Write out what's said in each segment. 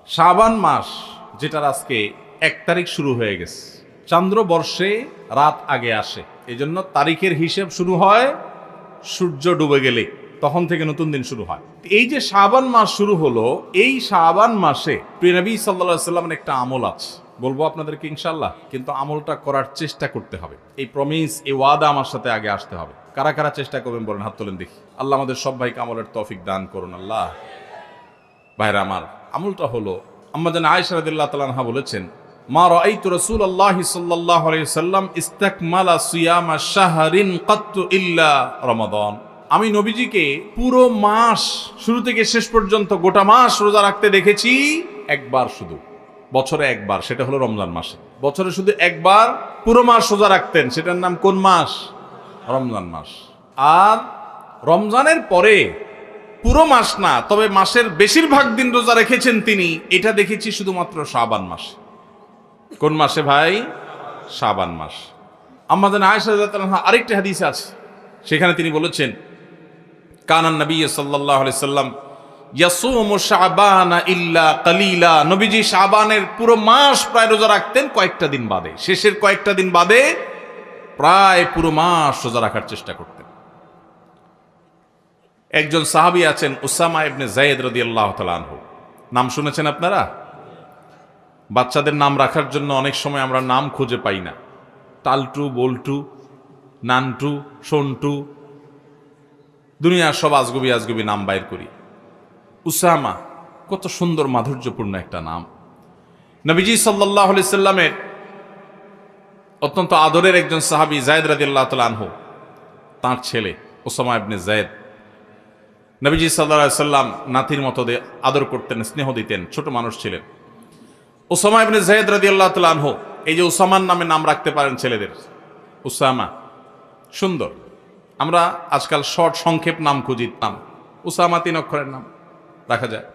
শাবান মাস, যেটার আজকে 1 তারিখ শুরু হয়ে গেছে, চন্দ্র বর্ষে রাত আগে আসে, এই জন্য তারিখের হিসেব শুরু হয় সূর্য ডুবে গেলে, তখন থেকে নতুন দিন শুরু হয়। এই যে শাবান মাস শুরু হলো, এই শাবান মাসে প্রিয় নবী সাল্লাল্লাহু আলাইহি সাল্লামের একটা আমল আছে, বলবো আপনাদেরকে ইনশাআল্লাহ, কিন্তু আমলটা করার চেষ্টা করতে হবে। এই প্রমিস, এই ওয়াদা আমার সাথে আগে আসতে হবে। কারা কারা চেষ্টা করবেন বলেন, হাত তোলেন দেখি। আল্লাহ আমাদের সব ভাইকে আমলের তৌফিক দান করুন। আল্লাহ। ভাইরা আমার, আমলটা হলো, আম্মা জান আয়েশা রাদিয়াল্লাহু তাআলা আনহা বলেছেন, মা রাআইতু রাসূলুল্লাহি সাল্লাল্লাহু আলাইহি ওয়াসাল্লাম ইসতাকমালা সিয়ামা শাহরিন কাত্তু ইল্লা রমাদান। আমি নবীজিকে পুরো মাস শুরু থেকে শেষ পর্যন্ত গোটা মাস রোজা রাখতে দেখেছি একবার, শুধু বছরে একবার, সেটা হলো রমজান মাসে। বছরে শুধু একবার পুরো মাস রোজা রাখতেন, সেটার নাম কোন মাস? রমজান মাস। আর রমজানের পরে পুরো মাস না, তবে মাসের বেশিরভাগ দিন রোজা রেখেছেন তিনি, এটা দেখেছি শুধুমাত্র শাবান মাসে। কোন মাসে ভাই? শাবান মাস। আম্মা জান আয়েশা রাদিয়াল্লাহু আনহা আরেকটা হাদিস আছে, সেখানে তিনি বলেছেন, কানান নবী সাল্লাল্লাহু আলাইহি সাল্লাম ইয়াসুমু শাবানা ইল্লা কালিলা। নবীজি শাবানের পুরো মাস প্রায় রোজা রাখতেন, কয়েকটা দিন বাদে, শেষের কয়েকটা দিন বাদে প্রায় পুরো মাস রোজা রাখার চেষ্টা করতেন। একজন সাহাবী আছেন উসামা ইবনে যায়েদ রাদিয়াল্লাহু তাআলা আনহু, নাম শুনেছেন আপনারা? বাচ্চাদের নাম রাখার জন্য অনেক সময় আমরা নাম খুঁজে পাই না, টালটু, বল্টু, নানটু, সন্টু, দুনিয়ার সব আজগুবি আজগুবি নাম বাইর করি। উসামা কত সুন্দর মাধুর্যপূর্ণ একটা নাম। নবীজি সাল্লাল্লাহু আলাইহি সাল্লামের অত্যন্ত আদরের একজন সাহাবী যায়েদ রাদিয়াল্লাহু তাআলা আনহু, তার ছেলে উসামা ইবনে যায়েদ, নবীজি সাল্লাল্লাহু আলাইহি সাল্লাম নাতির মতো আদর করতেন, স্নেহ দিতেন, ছোট মানুষ ছিলেন। উসামা ইবনে যায়েদ রাদিয়াল্লাহু তাআলা আনহু, এই যে উসামার নামে নাম রাখতে পারেন ছেলেদের, উসামা সুন্দর। আমরা আজকাল শর্ট সংক্ষেপ নাম খুঁজি, নাম উসামা 3 অক্ষরের নাম রাখা যায়।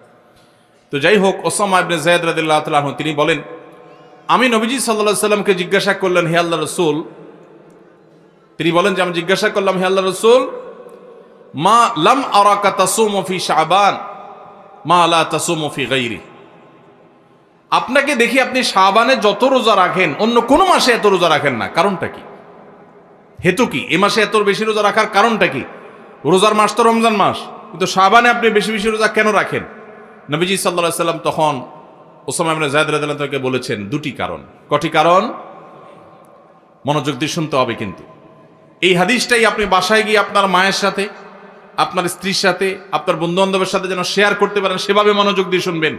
তো যাই হোক, উসামা ইবনে যায়েদ রাদিয়াল্লাহু তাআলা আনহু তিনি বলেন, আমি নবীজি সাল্লাল্লাহু আলাইহি সাল্লামকে জিজ্ঞাসা করলেন, হে আল্লাহর রাসূল, তিনি বলেন যে আমি জিজ্ঞাসা করলাম, হে আল্লাহর রাসূল, মা লাম আরাকা তাসুমু ফি শাবান মা লা তাসুমু ফি গায়রি। আপনাকে দেখি আপনি শাবানে যত রোজা রাখেন অন্য কোন মাসে এত রোজা রাখেন না, কারণটা কি? হেতু কি? এ মাসে এত বেশি রোজা রাখার কারণটা কি? রোজার মাস তো রমজান মাস, কিন্তু শাবানে আপনি বেশি বেশি রোজা কেন রাখেন? নবীজি সাল্লাল্লাহু আলাইহি সাল্লাম তখন উসামা ইবনে যায়েদ রাদিয়াল্লাহু তাআলাকে বলেছেন 2টি কারণ। কটি কারণ? মনোযোগ দিয়ে শুনতে হবে কিন্তু। এই হাদিসটাই আপনি বাসায় গিয়ে আপনার মায়ের সাথে, আপনার স্ত্রীর সাথে, আপনার বন্ধু বান্ধবের সাথে যেন শেয়ার করতে পারেন, সেভাবে মনোযোগ দিয়ে শুনবেন।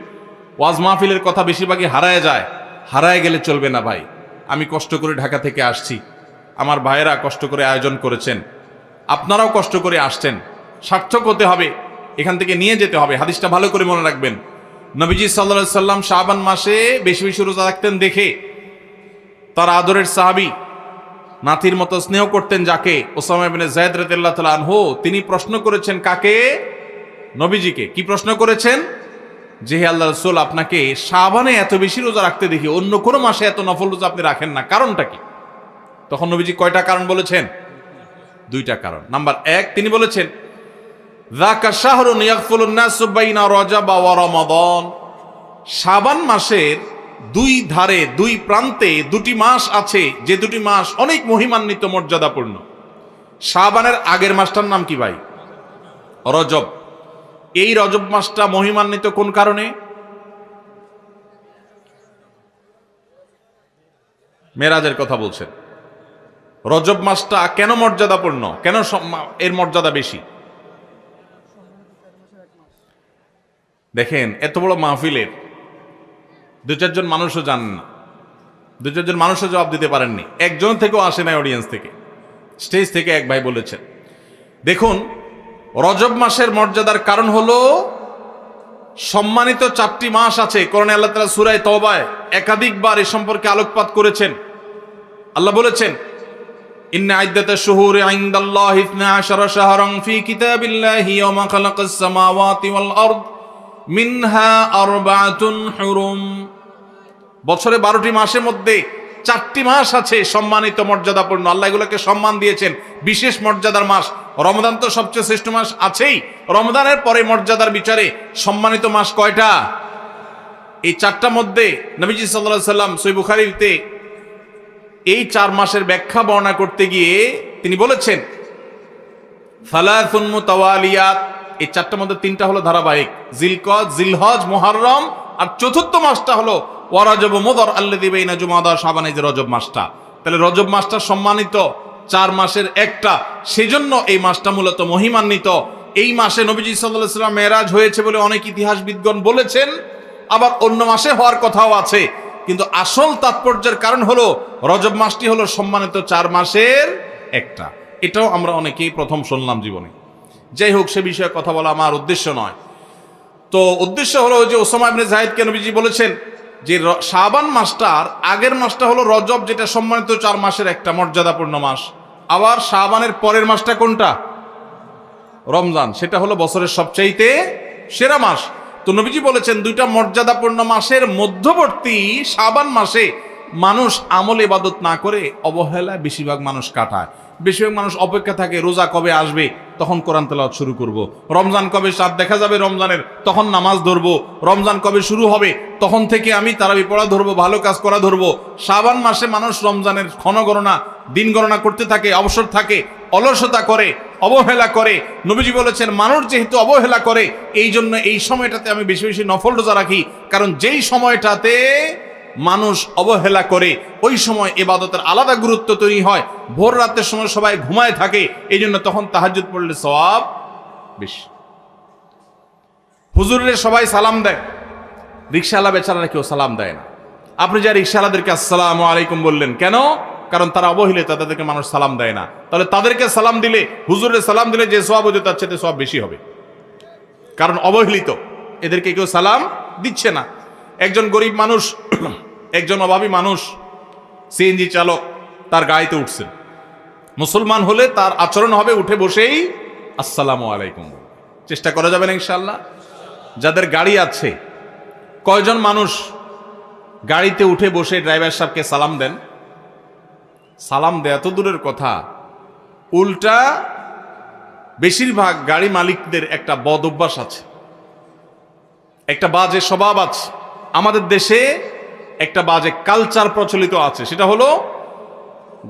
ওয়াজ মাহফিলের কথা বেশিরভাগই হারায় যায়, হারায় গেলে চলবে না ভাই। আমি কষ্ট করে ঢাকা থেকে আসছি, আমার ভাইয়েরা কষ্ট করে আয়োজন করেছেন, আপনারাও কষ্ট করে আসছেন, সার্থক হতে হবে, এখান থেকে নিয়ে যেতে হবে। হাদিসটা ভালো করে মনে রাখবেন। নবীজি সাল্লাল্লাহু আলাইহি সাল্লাম শাবান মাসে বেশি বেশি রোজা রাখতেন দেখে তার আদরের সাহাবী, নাতির মতো স্নেহ করতেন যাকে, উসামা ইবনে যায়েদ রাদিয়াল্লাহু তাআলা আনহু, তিনি প্রশ্ন করেছেন কাকে? নবীজিকে। কি প্রশ্ন করেছেন? যে হে আল্লাহর রাসূল, আপনাকে শাবানে এত বেশি রোজা রাখতে দেখি, অন্য কোন মাসে এত নফল রোজা আপনি রাখেন না, কারণটা কি? তখন নবীজি কয়টা কারণ বলেছেন? 2টা কারণ। নাম্বার 1, তিনি বলেছেন, যাকা শাহরুন ইয়াগফুলুন নাসু বাইনা রজব ওয়া রমাদান। শাবান মাসের 2 ধারে, 2 প্রান্তে 2টি মাস আছে, যে 2টি মাস অনেক মহিমান্বিত, মর্যাদাপূর্ণ। শাবানের আগের মাসটার নাম কি ভাই? রজব। এই রজব মাসটা মহিমান্বিত কোন কারণে? মেরাজের কথা বলছেন। রজব মাসটা কেন মর্যাদাপূর্ণ, কেন এর মর্যাদা বেশি? দেখেন, এত বড় মাহফিলের 2-4 জন মানুষও জানেন না, 2-4 জন মানুষও জবাব দিতে পারেননি, একজন থেকেও আসে নাই অডিয়েন্স থেকে, স্টেজ থেকে এক ভাই বলেছেন। দেখুন, রজব মাসের মর্যাদার কারণ হলো সম্মানিত 4টি মাস আছে। কোরআনে আল্লাহ তাআলা সূরা তাওবায় একাধিকবার এ সম্পর্কে আলোকপাত করেছেন। আল্লাহ বলেছেন, ইন্না ইদ্দাতাশ শুহুরি ইনদাল্লাহি 12 শাহরান ফি কিতাবিল্লাহি ইয়াওমা খালাকাস সামাওয়াতি ওয়াল আরদ মিনহা আরবাআতুন হুরুম। বছরে 12টি মাসের মধ্যে 4টি মাস আছে সম্মানিত, মর্যাদাপূর্ণ। আল্লাহ এগুলোকে সম্মান দিয়েছেন, বিশেষ মর্যাদার মাস। রমজান তো সবচেয়ে শ্রেষ্ঠ মাস আছেই, রমজানের পরে মর্যাদার বিচারে সম্মানিত মাস কয়টা? এই 4টার মধ্যে নবীজি সাল্লাল্লাহু আলাইহি সাল্লাম সহিহ বুখারীতে এই 4 মাসের ব্যাখ্যা বর্ণনা করতে গিয়ে তিনি বলেছেন সালাসুন মুতাওয়ালিয়াত, এই 4টার মধ্যে 3টা হলো ধারাবাহিক, জিলকদ, জিলহজ, মুহররম, আর চতুর্থ মাসটা হলো ওয়া রজব মুদর আল্লাযী বাইনা জুমাদা শাবান, এই যে রজব মাসটা। তাহলে রজব মাসটা সম্মানিত 4 মাসের একটা, সেজন্য এই মাসটা মূলত মহিমান্বিত। এই মাসে নবীজি সাল্লাল্লাহু আলাইহি সাল্লাম মেরাজ হয়েছে বলে অনেক ইতিহাসবিদগণ বলেছেন, আবার অন্য মাসে হওয়ার কথাও আছে, কিন্তু আসল তাৎপর্যের কারণ হলো রজব মাসটি হলো সম্মানিত 4 মাসের একটা। এটাও আমরা অনেকেই প্রথম শুনলাম জীবনে। যাই হোক, সে বিষয়ে কথা বলা আমার উদ্দেশ্য নয়। তো উদ্দেশ্য হলো যে ওসামা ইবনে যায়েদকে নবীজি বলেছেন যে শাবান মাসটার আগের মাসটা হলো রজব, যেটা সম্মানিত 4 মাসের একটা মর্যাদাপূর্ণ মাস। আবার শাবানের পরের মাসটা কোনটা? রমজান, সেটা হলো বছরের সবচাইতে সেরা মাস। তো নবীজি বলেছেন 2টা মর্যাদাপূর্ণ মাসের মধ্যবর্তী শাবান মাসে মানুষ আমল ইবাদত না করে অবহেলায় বেশিরভাগ মানুষ কাটায়। বেশিরভাগ মানুষ অপেক্ষা থাকে রোজা কবে আসবে, তখন কোরআন তেলাওয়াত শুরু করব। রমজান কবে চাঁদ দেখা যাবে রমজানের, তখন নামাজ ধরবো। রমজান কবে শুরু হবে, তখন থেকে আমি তারাবি পড়া ধরবো, ভালো কাজ করা ধরবো। শাবান মাসে মানুষ রমজানের ক্ষণগণনা, দিন গণনা করতে থাকে, অবসর থাকে, অলসতা করে, অবহেলা করে। নবীজি বলেছেন মানুষ যেহেতু অবহেলা করে, এই জন্য এই সময়টাতে আমি বেশি বেশি নফল রোজা রাখি, কারণ যেই সময়টাতে মানুষ অবহেলা করে ওই সময় ইবাদতের আলাদা গুরুত্ব তৈরি হয়। ভোর রাতের সময় সবাই ঘুমায় থাকে, এই জন্য তখন তাহাজ্জুদ পড়লে সওয়াব বেশি। হুজুরের সবাই সালাম দেয়, রিকশাওয়ালা বেচারারা কেউ সালাম দেয় না। আপনি যা রিকশাওয়ালাদেরকে আসসালামু আলাইকুম বললেন কেন? কারণ তারা অবহেলিত, তাদেরকে মানুষ সালাম দেয় না। তাহলে তাদেরকে সালাম দিলে, হুজুরের সালাম দিলে যে সওয়াব হতো তার চেয়ে সওয়াব বেশি হবে, কারণ অবহেলিত, এদেরকে কেউ সালাম দিচ্ছে না। একজন গরিব মানুষ, একজন অভাবী মানুষ, সিএনজি চালক, তার গাড়িতে উঠছেন। মুসলমান হলে তার আচরণ হবে উঠে বসেই আসসালামু আলাইকুম। চেষ্টা করা যাবে না ইনশাআল্লাহ? যাদের গাড়ি আছে, কয়জন মানুষ গাড়িতে উঠে বসে ড্রাইভার সাহেবকে সালাম দেন? সালাম দেয়া তো দূরের কথা, উল্টা বেশিরভাগ গাড়ি মালিকদের একটা বদ অভ্যাস আছে, একটা বাজে স্বভাব আছে। আমাদের দেশে একটা বাজে কালচার প্রচলিত আছে, সেটা হলো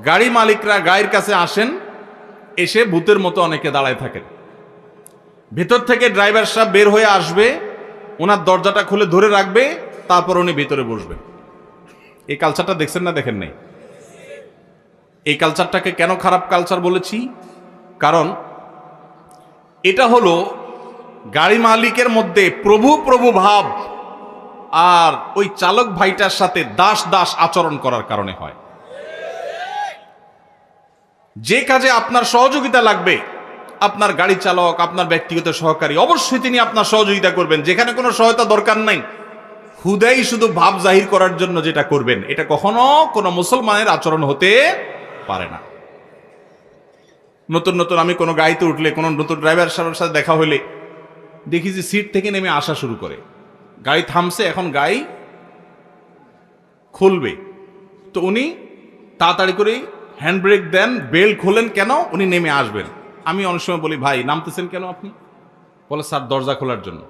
গাড়ি মালিকরা গাড়ির কাছে আসেন, এসে ভূতের মতো অনেকে দাঁড়ায় থাকেন। ভেতর থেকে ড্রাইভার সাহেব বের হয়ে আসবে, ওনার দরজাটা খুলে ধরে রাখবে, তারপর উনি ভিতরে বসবেন। এই কালচারটা দেখছেন না দেখেন নাই? এই কালচারটাকে কেন খারাপ কালচার বলেছি? কারণ এটা হলো গাড়ি মালিকের মধ্যে প্রভু প্রভু ভাব আর ওই চালক ভাইটার সাথে দাস দাস আচরণ করার কারণে হয়। যে কাজে আপনার সহযোগিতা লাগবে, আপনার গাড়ি চালক, আপনার ব্যক্তিগত সহকারী, অবশ্যই তিনি আপনার সহযোগিতা করবেন। যেখানে কোনো সহায়তা দরকার নাই, হুদাই শুধু ভাব জাহির করার জন্য যেটা করবেন, এটা কখনো কোনো মুসলমানের আচরণ হতে পারে না। নতুন নতুন আমি কোনো গাড়িতে উঠলে, কোনো নতুন ড্রাইভার সাহেবের সাথে দেখা হলে দেখি যে সিট থেকে নেমে আসা শুরু করে। গাড়ি থামছে, এখন গাড়ি খুলবে, তো উনি তাড়াতাড়ি করে হ্যান্ড ব্রেক দেন, বেল্ট খোলেন, কেন? উনি নেমে আসবেন। আমি অনেক সময় বলি, ভাই নামতেছেন কেন আপনি? বলে স্যার দরজা খোলার জন্য।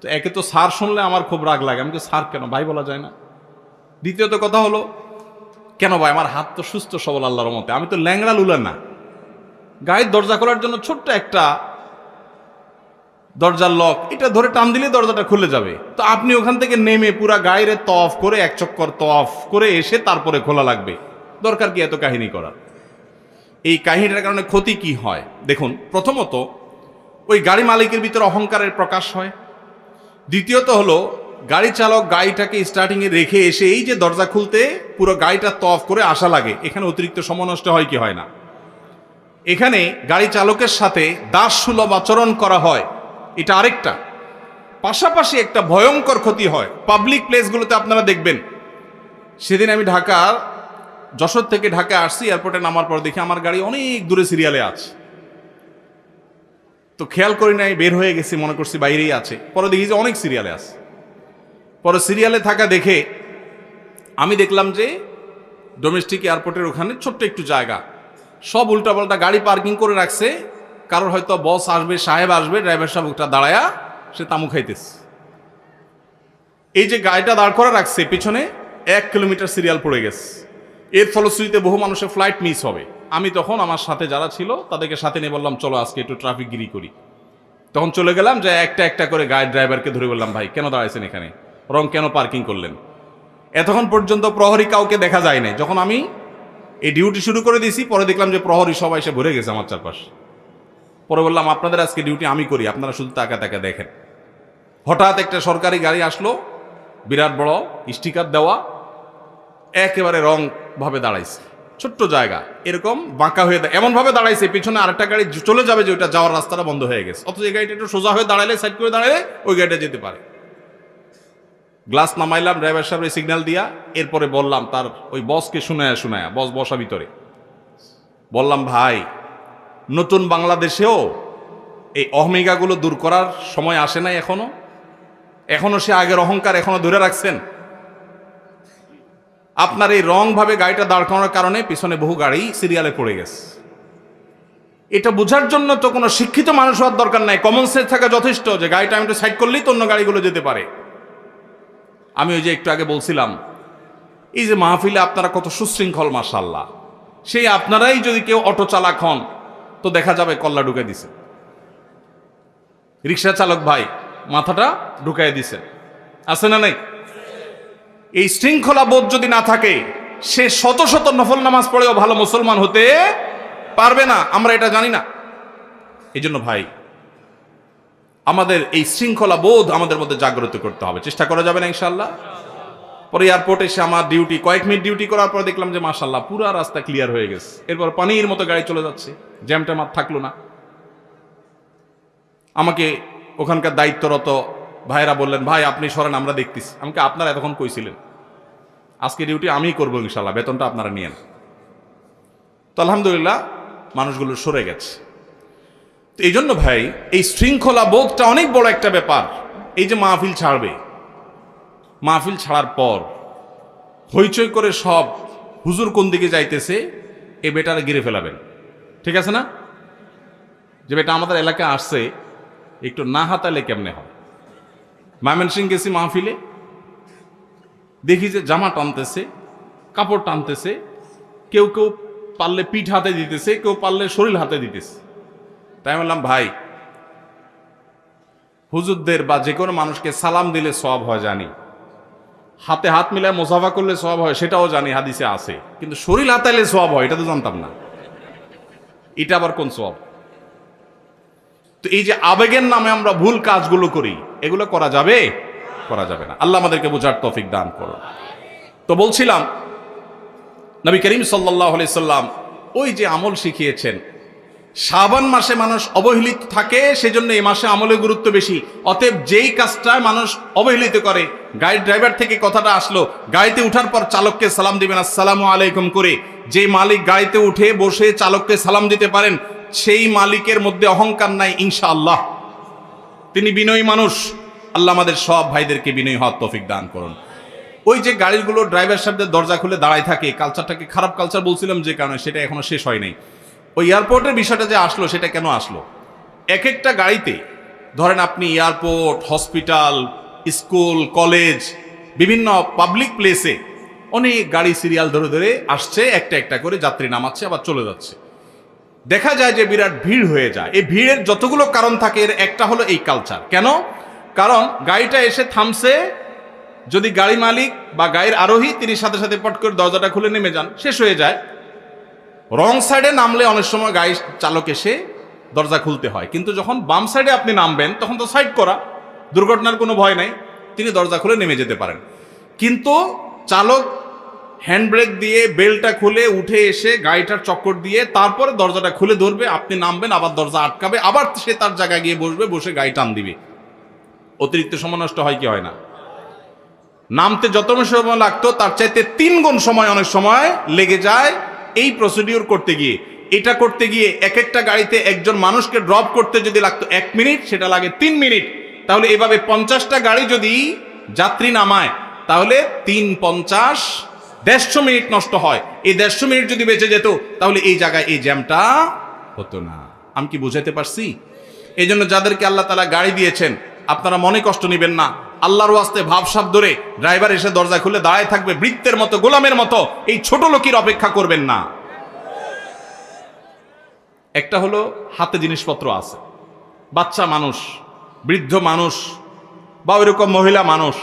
তো একে তো স্যার শুনলে আমার খুব রাগ লাগে, আমি তো স্যার কেন, ভাই বলা যায় না? দ্বিতীয়ত কথা হলো, কেন ভাই, আমার হাত তো সুস্থ সবল আল্লাহর রহমতে, আমি তো ল্যাংড়া লুলা না। গাড়ির দরজা খোলার জন্য ছোট্ট একটা দরজার লক, এটা ধরে টান দিলে দরজাটা খুলে যাবে। তো আপনি ওখান থেকে নেমে পুরা গাড়িরে তফ করে, এক চক্কর তফ করে এসে তারপরে খোলা লাগবে। দরকার কি এত কাহিনী করার? এই কাহিনীটার কারণে ক্ষতি কি হয় দেখুন। প্রথমত, ওই গাড়ি মালিকের ভিতরে অহংকারের প্রকাশ হয়। দ্বিতীয়ত হলো, গাড়ি চালক গাড়িটাকে স্টার্টিংয়ে রেখে এসে এই যে দরজা খুলতে পুরো গাড়িটা তফ করে আসা লাগে, এখানে অতিরিক্ত সময় নষ্ট হয় কি হয় না? এখানে গাড়ি চালকের সাথে দাসসুলভ আচরণ করা হয়, এটা আরেকটা। পাশাপাশি একটা ভয়ঙ্কর ক্ষতি হয় পাবলিক প্লেসগুলোতে। আপনারা দেখবেন, সেদিন আমি যশোর থেকে ঢাকা আসছি, এয়ারপোর্টে নামার পর দেখি আমার গাড়ি অনেক দূরে সিরিয়ালে আছে। তো খেয়াল করি নাই, বের হয়ে গেছি, মনে করছি বাইরেই আছে। পরে দেখি যে অনেক সিরিয়ালে আছে। পরে সিরিয়ালে থাকা দেখে আমি দেখলাম যে ডোমেস্টিক এয়ারপোর্টের ওখানে ছোট্ট একটু জায়গা, সব উল্টাপাল্টা গাড়ি পার্কিং করে রাখছে। কারোর হয়তো বস আসবে, সাহেব আসবে, ড্রাইভার সাহেব ওটা দাঁড়ায়া সে তামু খাইতেছে। এই যে গাড়িটা দাঁড় করা রাখছে, পিছনে 1 কিলোমিটার সিরিয়াল পড়ে গেছে। এর ফলশ্রুতিতে বহু মানুষের ফ্লাইট মিস হবে। আমি তখন আমার সাথে যারা ছিল তাদেরকে সাথে নিয়ে বললাম, চলো আজকে একটু ট্রাফিক গিরি করি। তখন চলে গেলাম, যে একটা একটা করে গাড়ির ড্রাইভারকে ধরে বললাম, ভাই কেন দাঁড়াইছেন এখানে, রং কেন পার্কিং করলেন? এতক্ষণ পর্যন্ত প্রহরী কাউকে দেখা যায় নাই। যখন আমি এই ডিউটি শুরু করে দিয়েছি, পরে দেখলাম যে প্রহরী সবাই এসে ভরে গেছে আমার চারপাশে। পরে বললাম, আপনাদের আজকে ডিউটি আমি করি, আপনারা শুধু তাকা তাকা দেখেন। হঠাৎ একটা সরকারি গাড়ি আসলো, বিরাট বড় স্টিকার দেওয়া, একেবারে রং ভাবে দাঁড়াইছে, ছোট্ট জায়গা, এরকম বাঁকা হয়ে এমন ভাবে দাঁড়াইছে, পিছনে আরেকটা গাড়ি চলে যাবে যে ওটা যাওয়ার রাস্তাটা বন্ধ হয়ে গেছে। অথচ এই গাড়িটা একটু সোজা হয়ে দাঁড়ালে, সাইড করে দাঁড়ালে ওই গাড়িটা যেতে পারে। গ্লাস নামাইলাম, ড্রাইভার সাহেব সিগন্যাল দিয়া, এরপরে বললাম তার ওই বসকে শুনায়া শুনায়া, বস বসা ভিতরে, বললাম, ভাই নতুন বাংলাদেশেও এই অহমিকাগুলো দূর করার সময় আসে নাই এখনো সে আগের অহংকার এখনো ধরে রাখছেন। আপনার এই রং ভাবে গাড়িটা দাঁড় করানোর কারণে পিছনে বহু গাড়ি সিরিয়ালে পড়ে গেছে। এটা বোঝার জন্য তো কোনো শিক্ষিত মানুষ হওয়ার দরকার নাই, কমন সেন্স থাকা যথেষ্ট, যে গাড়িটা আমি একটু সাইড করলেই তো অন্য গাড়িগুলো যেতে পারে। আমি ওই যে একটু আগে বলছিলাম, এই যে মাহফিলে আপনারা কত সুশৃঙ্খল, মাশাআল্লাহ, সেই আপনারাই যদি কেউ অটো চালক হন তো দেখা যাবে কল্লা ঢুকে দিছে, রিক্সা চালক ভাই মাথাটা ঢুকাই দিছে, আছে না নাই? এই শৃঙ্খলা বোধ যদি না থাকে, সে শত শত নফল নামাজ পড়েও ভালো মুসলমান হতে পারবে না। আমরা এটা জানি না। এই জন্য ভাই, আমাদের এই শৃঙ্খলা বোধ আমাদের মধ্যে জাগ্রত করতে হবে। চেষ্টা করা যাবে না ইনশাআল্লাহ? পরে এয়ারপোর্টে এসে আমার ডিউটি, কয়েক মিনিট ডিউটি করার পর দেখলাম যে মাশাআল্লাহ পুরা রাস্তা ক্লিয়ার হয়ে গেছে। এরপর পানির মতো গাড়ি চলে যাচ্ছে, জ্যামটা আমার থাকলো না। আমাকে ওখানকার দায়িত্বরত ভাইরা বললেন, ভাই আপনি সরেন, আমরা দেখতেছি। আমাকে আপনারা এতক্ষণ কইছিলেন, আজকে ডিউটি আমি করবো ইনশাআল্লাহ, বেতনটা আপনারা নিয়েন। তো আলহামদুলিল্লাহ মানুষগুলো সরে গেছে। তো এই জন্য ভাই, এই শৃঙ্খলা বোধটা অনেক বড় একটা ব্যাপার। এই যে মাহফিল ছাড়বে, মাহফিল ছাড়ার পর হইচই করে সব হুজুর কোন দিকে যাইতেছে, এই বেটারে গিরে ফেলাবেন, ঠিক আছে না? যে বেটা আমাদের এলাকায় আসছে, একটু না হাতালে কেমনে হয়। ময়মনসিংহ গেছি মাহফিলে, দেখি যে জামা টানতেছে, কাপড় টানতেছে, কেউ কেউ পারলে পিঠ হাতে দিতেছে, কেউ পারলে শরীর হাতে দিতেছে। তাই বললাম, ভাই হুজুরদের বা যে কোনো মানুষকে সালাম দিলে সওয়াব হয় জানি, হাতে হাত মিলায় মুসাফা করলে সওয়াব হয় সেটাও জানি, হাদিসে আছে, কিন্তু শরীর হাতাইলে সওয়াব হয় এটা তো জানতাম না। এটা আবার কোন সওয়াব? তো এই যে আবেগের নামে আমরা ভুল কাজগুলো করি, এগুলো করা যাবে? করা যাবে না। আল্লাহ আমাদেরকে বোঝার তৌফিক দান করুন। তো বলছিলাম, নবী করিম সাল্লাল্লাহু আলাইহি সাল্লাম ওই যে আমল শিখিয়েছেন, শাবান মাসে মানুষ অবহেলিত থাকে, সেজন্য এই মাসে আমলের গুরুত্ব বেশি। অতএব যেই কাজটা মানুষ অবহেলিত করে, গাড়ির ড্রাইভার থেকে কথাটা আসলো, গাড়িতে উঠার পর চালককে সালাম দিবেন আসসালামু আলাইকুম করে। যে মালিক গাড়িতে উঠে বসে চালককে সালাম দিতে পারেন, সেই মালিকের মধ্যে অহংকার নাই ইনশাআল্লাহ, তিনি বিনয়ী মানুষ। আল্লাহ আমাদের সব ভাইদেরকে বিনয়ী হওয়ার তৌফিক দান করুন। ওই যে গাড়িগুলো ড্রাইভার সাহেবদের দরজা খুলে দাঁড়ায় থাকে, কালচারটাকে খারাপ কালচার বলছিলাম যে কারণে, সেটা এখনো শেষ হয় নাই। ওই এয়ারপোর্টের বিষয়টা যে আসলো, সেটা কেন আসলো? এক একটা গাড়িতে ধরেন আপনি এয়ারপোর্ট, হসপিটাল, স্কুল, কলেজ, বিভিন্ন পাবলিক প্লেসে অনেক গাড়ি সিরিয়াল ধরে ধরে আসছে, একটা একটা করে যাত্রী নামাচ্ছে আবার চলে যাচ্ছে। দেখা যায় যে বিরাট ভিড় হয়ে যায়। এই ভিড়ের যতগুলো কারণ থাকে, এর একটা হলো এই কালচার। কেন? কারণ গাড়িটা এসে থামছে, যদি গাড়ি মালিক বা গাড়ির আরোহী তিনি সাথে সাথে পট করে দরজাটা খুলে নেমে যান, শেষ হয়ে যায়। রং সাইডে নামলে অনেক সময় গাড়ি চালক এসে দরজা খুলতে হয়, কিন্তু যখন বাম সাইডে আপনি নামবেন তখন তো সাইড করা, দুর্ঘটনার কোনো ভয় নাই, তিনি দরজা খুলে নেমে যেতে পারেন। কিন্তু চালক হ্যান্ড ব্রেক দিয়ে বেলটা খুলে উঠে এসে গাড়িটার চক্কর দিয়ে তারপরে দরজাটা খুলে ধরবে, আপনি নামবেন, আবার দরজা আটকাবে, আবার সে তার জায়গায় গিয়ে বসবে, বসে গাড়ি টান দিবে। অতিরিক্ত সময় নষ্ট হয় কি হয় না? নামতে যত সময় লাগতো তার চাইতে 3 গুণ সময় অনেক সময় লেগে যায় এই প্রসিডিউর করতে গিয়ে। এটা করতে গিয়ে এক একটা গাড়িতে একজন মানুষকে ড্রপ করতে যদি লাগতো 1 মিনিট, সেটা লাগে 3 মিনিট। তাহলে এভাবে 50টা গাড়ি যদি যাত্রী নামায়, তাহলে 3 50 150 মিনিট নষ্ট হয়। এই 150 মিনিট যদি বেঁচে যেত, তাহলে এই জায়গায় এই জ্যামটা হতো না। আমি কি বুঝাইতে পারছি? এই জন্য যাদেরকে আল্লাহ তাআলা গাড়ি দিয়েছেন, আপনারা মনে কষ্ট নেবেন না। আল্লাহর ওয়াস্তে ভাবসাব ধরে ড্রাইভার এসে দরজা খুলে দাঁড়ায় থাকবে বৃত্তের মতো, গোলামের মতো, এই ছোট লোকের অপেক্ষা করবেন না। একটা হলো হাতে জিনিসপত্র আছে, বাচ্চা মানুষ, বৃদ্ধ মানুষ বা ওইরকম মহিলা মানুষ,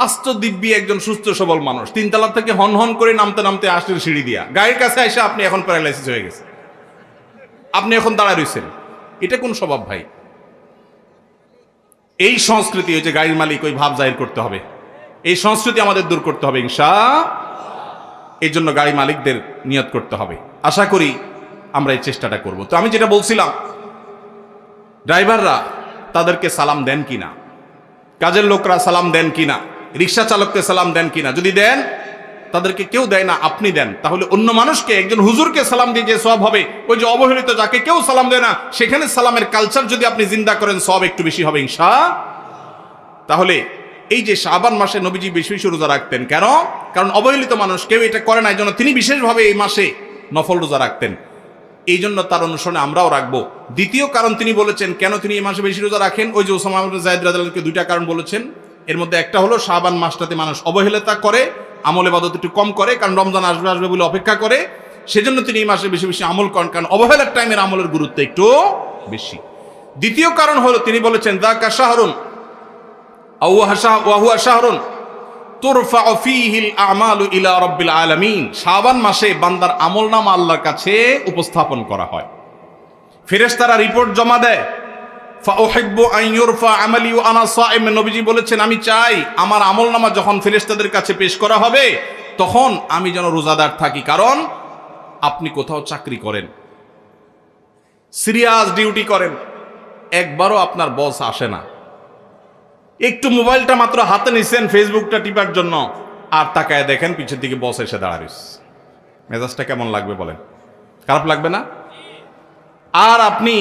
আস্ত দিব্যি একজন সুস্থ সবল মানুষ, তিনতলা থেকে হন হন করে নামতে নামতে আসলেন সিঁড়ি দিয়া, গায়ের কাছে এসে আপনি এখন প্যারালাইসিস হয়ে গেছে, আপনি এখন দাঁড়ায় রয়েছেন। এটা কোন স্বভাব ভাই? এই সংস্কৃতি, ওই যে গাড়ির মালিক ওই ভাব জাহির করতে হবে, এই সংস্কৃতি আমাদের দূর করতে হবে এই জন্য গাড়ি মালিকদের নিয়ত করতে হবে। আশা করি আমরা এই চেষ্টাটা করব। তো আমি যেটা বলছিলাম, ড্রাইভাররা তাদেরকে সালাম দেন কিনা, কাজের লোকরা সালাম দেন কিনা, রিক্সা চালককে সালাম দেন কিনা, যদি দেন, তাদেরকে কেউ দেয় না, আপনি দেন, তাহলে অন্য মানুষকে, একজন হুজুরকে সালাম দিয়ে যে সওয়াব হবে, ওই যে অবহেলিত যাকে কেউ সালাম দেয় না, সেখানে সালামের কালচার যদি আপনি জিন্দা করেন, সওয়াব একটু বেশি হবে তাহলে এই যে শাবান মাসে নবীজি বেশি বেশি রোজা রাখতেন, কেন? কারণ অবহেলিত মানুষ কেউ এটা করে না, এই জন্য তিনি বিশেষভাবে এই মাসে নফল রোজা রাখতেন, এই জন্য তার অনুসরণে আমরাও রাখবো। দ্বিতীয় কারণ তিনি বলেছেন কেন তিনি এই মাসে বেশি রোজা রাখেন, ওই যে ওসামা ইবনে যায়েদ রাদিয়াল্লাহু আনহুকে দুইটা কারণ বলেছেন। এর মধ্যে একটা হলো শাবান মাসটাতে মানুষ অবহেলিতা করে, আমল ইবাদত একটু কম করে, কারণ রমজান আসবে আসবে বলে অপেক্ষা করে, সেজন্য তিনি এই মাসে বেশি বেশি আমল করেন, কারণ অবহেলার টাইমের আমলের গুরুত্ব একটু বেশি। দ্বিতীয় কারণ হলো তিনি বলেছেন যাকা শাহরুন ওয়া হুয়া শাহরুন তুরফাউ ফীহিল আমালু ইলা রাব্বিল আলামিন। শাবান মাসে বান্দার আমলনামা আল্লাহর কাছে উপস্থাপন করা হয়, ফেরেশতারা রিপোর্ট জমা দেয়। ফাউহিব্বু আন ইউরফা আমালি ওয়া আনা সাইম, নবীজি বলেছেন আমি চাই আমার আমলনামা যখন ফেরেশতাদের কাছে পেশ করা হবে তখন আমি যেন রোজাদার থাকি। কারণ আপনি কোথাও চাকরি করেন, সিরিয়াস ডিউটি করেন, একবারও আপনার বস আসে না, একটু মোবাইলটা মাত্র হাতে নিছেন ফেসবুকটা টিপার জন্য, আর তাকায় দেখেন পিছের দিকে বস এসে দাঁড়াইস, মেজাজটা কেমন লাগবে বলেন? খারাপ লাগবে না? আর আপনি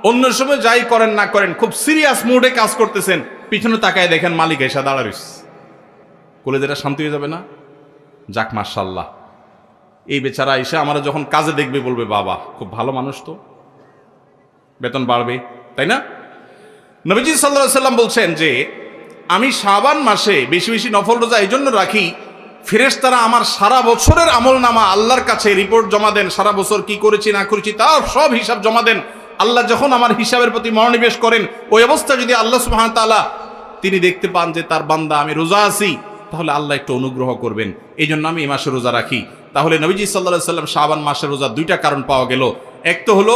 অন্য সময় যাই করেন না করেন, খুব সিরিয়াস মুডে কাজ করতেছেন, পিছনে তাকায় দেখেন মালিক এসে দাঁড়াইস, কলেজেটা শান্তি হয়ে যাবে না? যাক মাশাআল্লাহ, এই বেচারা এসে আমরা যখন কাজে দেখবে বলবে বাবা খুব ভালো মানুষ, তো বেতন বাড়বে, তাই না? নবীজি সাল্লাল্লাহু আলাইহি সাল্লাম বলছেন যে আমি শাবান মাসে বেশি বেশি নফল রোজা এই জন্য রাখি, ফেরেশতারা আমার সারা বছরের আমলনামা আল্লাহর কাছে রিপোর্ট জমা দেন, সারা বছর কি করেছি না করেছি তার সব হিসাব জমা দেন। আল্লাহ যখন আমার হিসাবের প্রতি মনোনিবেশ করেন, ওই অবস্থা যদি আল্লাহ সুবহানাহু ওয়া তাআলা তিনি দেখতে পান যে তার বান্দা আমি রোজা আছি, তাহলে আল্লাহ একটু অনুগ্রহ করবেন, এই জন্য আমি এই মাসে রোজা রাখি। তাহলে নবীজি সাল্লাল্লাহু আলাইহি সাল্লাম শাবান মাসের রোজা দুইটা কারণ পাওয়া গেল, এক তো হলো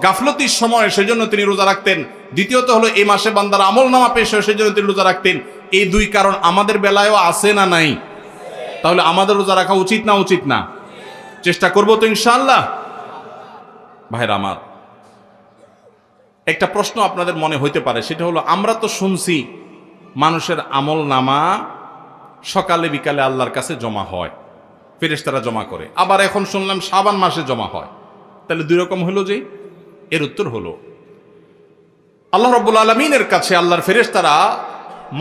গাফলতির সময় সেজন্য তিনি রোজা রাখতেন, দ্বিতীয়ত হলো এই মাসে বান্দার আমলনামা পেশ হয় সেজন্য তিনি রোজা রাখতেন। এই দুই কারণ আমাদের বেলায়ও আছে না নাই? তাহলে আমাদের রোজা রাখা উচিত না উচিত না? চেষ্টা করবো তো ইনশাআল্লাহ। ভাইরা আমার, একটা প্রশ্ন আপনাদের মনে হইতে পারে, সেটা হলো আমরা তো শুনছি মানুষের আমলনামা সকালে বিকালে আল্লাহর কাছে জমা হয়, ফেরেশতারা জমা করে, আবার এখন শুনলাম শাবান মাসে জমা হয়, তাহলে দুই রকম হলো যে? এর উত্তর হলো আল্লাহ রাব্বুল আলামিনের কাছে আল্লাহর ফেরেশতারা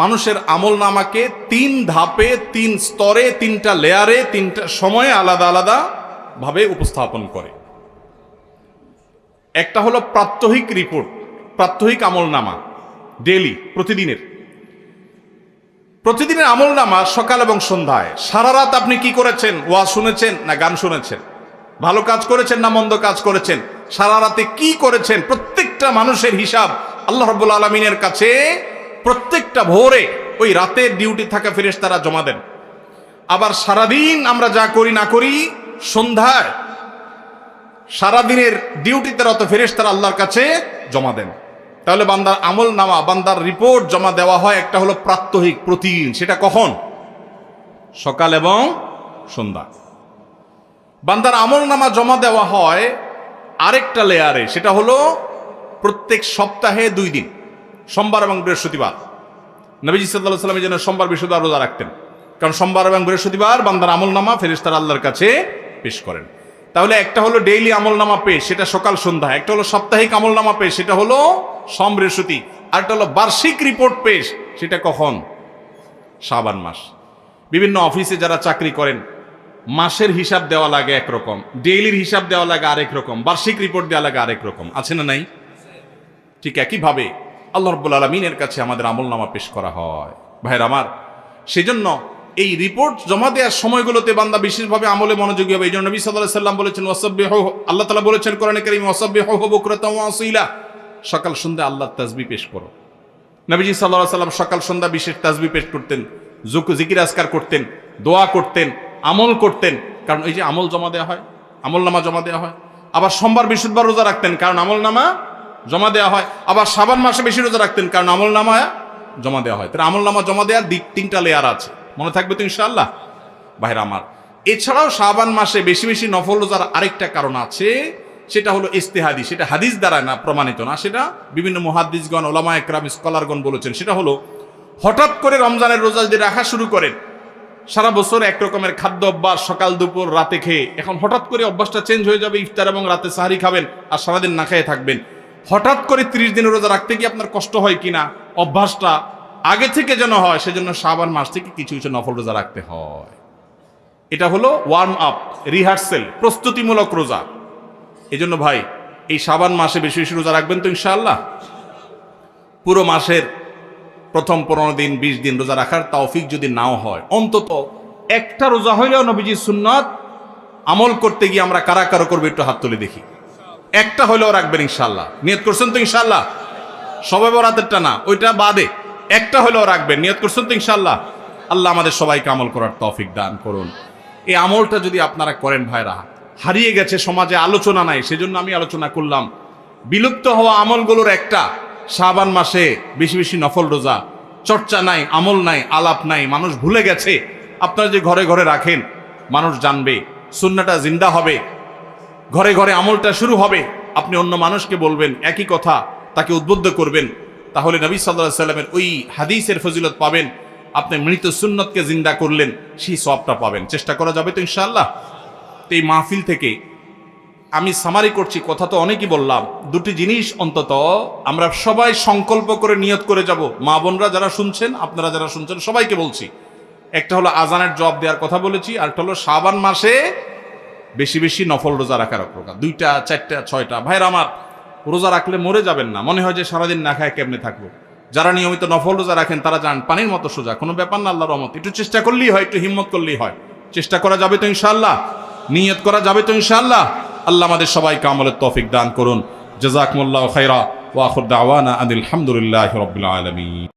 মানুষের আমলনামাকে তিন ধাপে, তিন স্তরে, তিনটা লেয়ারে, তিনটা সময়ে আলাদা আলাদা ভাবে উপস্থাপন করে। একটা হলো প্রাত্যহিক রিপোর্ট, প্রাত্যহিক আমলনামা, ডেইলি, প্রতিদিনের আমলনামা সকাল এবং সন্ধ্যায়, সারা রাত আপনি কি করেছেন, ওয়াজ শুনেছেন না গান শুনেছেন, ভালো কাজ করেছেন না মন্দ কাজ করেছেন, সারা রাতে কি করেছেন, প্রত্যেকটা মানুষের হিসাব আল্লাহ রাব্বুল আলামিনের কাছে প্রত্যেকটা ভোরে ওই রাতের ডিউটি থাকা ফেরেশতারা জমা দেন। আবার সারাদিন আমরা যা করি না করি, সন্ধ্যায় সারাদিনের ডিউটিতে রত ফেরেশতারা আল্লাহর কাছে জমা দেন। তাহলে বান্দার আমলনামা, বান্দার রিপোর্ট জমা দেওয়া হয়, একটা হলো প্রাত্যহিক, প্রতিদিন, সেটা কখন? সকাল এবং সন্ধ্যা। বান্দার আমলনামা জমা দেওয়া হয় আরেকটা লেয়ারে, সেটা হলো প্রত্যেক সপ্তাহে 2 দিন, সোমবার এবং বৃহস্পতিবার। নবীজি সাল্লাল্লাহু আলাইহি ওয়াসাল্লাম যেন সোমবার বৃহস্পতিবার রোজা রাখতেন, কারণ সোমবার এবং বৃহস্পতিবার বান্দার আমলনামা ফেরেশতারা আল্লাহর কাছে পেশ করেন। তাহলে একটা হলো ডেইলি আমলনামা পেশ, সেটা সকাল সন্ধ্যা, একটা হলো সাপ্তাহিক আমলনামা পেশ, সেটা হলো সোম বৃহস্পতি, আর একটা হলো বার্ষিক রিপোর্ট পেশ, সেটা কখন? শাবান মাস। বিভিন্ন অফিসে যারা চাকরি করেন মাসের হিসাব দেওয়া লাগে একরকম, ডেইলির হিসাব দেওয়া লাগে আরেক রকম, বার্ষিক রিপোর্ট দেওয়া লাগে আরেক রকম, আছে না নাই? ঠিক একইভাবে আল্লাহ রাব্বুল আলামিনের কাছে আমাদের আমলনামা পেশ করা হয়। ভাইরা আমার, সেজন্য এই রিপোর্ট জমা দেওয়ার সময়গুলোতে বান্দা বিশেষভাবে আমলে মনোযোগী হবে। এই জন্য নবী সাল্লাল্লাহু আলাইহি সাল্লাম বলেছেন ওয়াসাব্বিহু, আল্লাহ তাআলা বলেছেন কোরআনে কারীমে ওয়াসাব্বিহু বুকরাতাও ওয়া আসীলা, সকাল সন্ধ্যা আল্লাহর তাসবিহ পেশ করো। নবীজি সাল্লাল্লাহু আলাইহি সাল্লাম সকাল সন্ধ্যা বিশেষ তাসবিহ পেশ করতেন, জিকির আজকার করতেন, দোয়া করতেন, আমল করতেন। কারণ এই যে আমল জমা দেওয়া হয়, আমলনামা জমা দেওয়া হয়। আবার সোমবার বৃহস্পতিবার রোজা রাখতেন, কারণ আমলনামা জমা দেওয়া হয়। আবার শাবান মাসে বেশি রোজা রাখতেন, কারণ আমলনামা জমা দেওয়া হয়। তাহলে আমলনামা জমা দেওয়ার তিনটা লেয়ার আছে, মনে থাকবে তো ইনশাআল্লাহ। ভাইরা আমার, এছাড়াও শাবান মাসে বেশি বেশি নফল রোজার আরেকটা কারণ আছে, সেটা হলো ইস্তেহাদি। সেটা হাদিস দ্বারা না, প্রমাণিত না, সেটা বিভিন্ন মুহাদ্দিসগণ, ওলামা একরাম, স্কলারগণ বলেছেন। সেটা হলো হঠাৎ করে রমজানের রোজা যদি রাখা শুরু করেন, সারা বছর একরকমের খাদ্য অভ্যাস, সকাল দুপুর রাতে খেয়ে, এখন হঠাৎ করে অভ্যাসটা চেঞ্জ হয়ে যাবে, ইফতার এবং রাতে সাহারি খাবেন আর সারাদিন না খেয়ে থাকবেন। হঠাৎ করে 30 দিনের রোজা রাখতে গিয়ে আপনার কষ্ট হয় কিনা, অভ্যাসটা আগে থেকে যেন হয়, সেজন্য শাবান মাস থেকে কিছু কিছু নফল রোজা রাখতে হয়। এটা হলো ওয়ার্ম আপ, রিহার্সেল, প্রস্তুতিমূলক রোজা। এই জন্য ভাই, এই শাবান মাসে বেশি বেশি রোজা রাখবেন তো ইনশাআল্লাহ। পুরো মাসের প্রথম 15 দিন 20 দিন রোজা রাখার তৌফিক যদি নাও হয়, অন্তত একটা রোজা হইলেও নবীজির সুন্নাত আমল করতে গিয়ে আমরা কারা কারা করবো একটু হাত তুলে দেখি। একটা হইলেও রাখবেন ইনশাআল্লাহ। নিয়ত করছেন তো ইনশাআল্লাহ? সবাই বরাতেরটা না, ওইটা বাদে একটা হইলেও রাখবেন। নিয়ত করছেন তো ইনশাআল্লাহ? আল্লাহ আমাদের সবাইকে আমল করার তৌফিক দান করুন। এই আমলটা যদি আপনারা করেন ভাইরা, হারিয়ে গেছে, সমাজে আলোচনা নাই, সেজন্য আমি আলোচনা করলাম। বিলুপ্ত হওয়া আমলগুলোর একটা শাবান মাসে বেশি বেশি নফল রোজা। চর্চা নাই, আমল নাই, আলাপ নাই, মানুষ ভুলে গেছে। আপনারা যে ঘরে ঘরে রাখেন, মানুষ জানবে, সুন্নাহটা জিন্দা হবে, ঘরে ঘরে আমলটা শুরু হবে। আপনি অন্য মানুষকে বলবেন একই কথা, তাকে উদ্বুদ্ধ করবেন, তাহলে নবী সাল্লাল্লাহু আলাইহি সাল্লামের ওই হাদিসের ফজিলত পাবেন। আপনি মৃত সুন্নতকে জিন্দা করলেন, সেই সওয়াবটা পাবেন। চেষ্টা করা যাবে তো ইনশাআল্লাহ। এই মাহফিল থেকে আমি সামারি করছি, কথা তো অনেকই বললাম। দুটি জিনিস অন্তত আমরা সবাই সংকল্প করে নিয়ত করে যাব। মা বোনরা যারা শুনছেন, আপনারা যারা শুনছেন, সবাইকে বলছি, একটা হলো আজানের জবাব দেওয়ার কথা বলেছি, আর একটা হলো শাবান মাসে বেশি বেশি নফল রোজা রাখার প্রকার। 2টা 4টা 6টা। ভাইরা আমার, রোজা রাখলে মরে যাবেন না, মনে হয় যে সারাদিন না খায় কেমনে থাকবো। যারা নিয়মিত নফল রোজা রাখেন তারা জান পানির মতো সোজা, কোনো ব্যাপার না, আল্লাহর রহমত। একটু চেষ্টা করলেই হয়, একটু হিম্মত করলেই হয়। চেষ্টা করা যাবে তো ইনশাআল্লাহ, নিয়ত করা যাবে তো ইনশাআল্লাহ। আল্লাহ আমাদের সবাইকে আমলের তৌফিক দান করুন। জাযাকুমুল্লাহু খাইরা ওয়া আখির দাওয়ানা আনিল হামদুলিল্লাহি রাব্বিল আলামিন।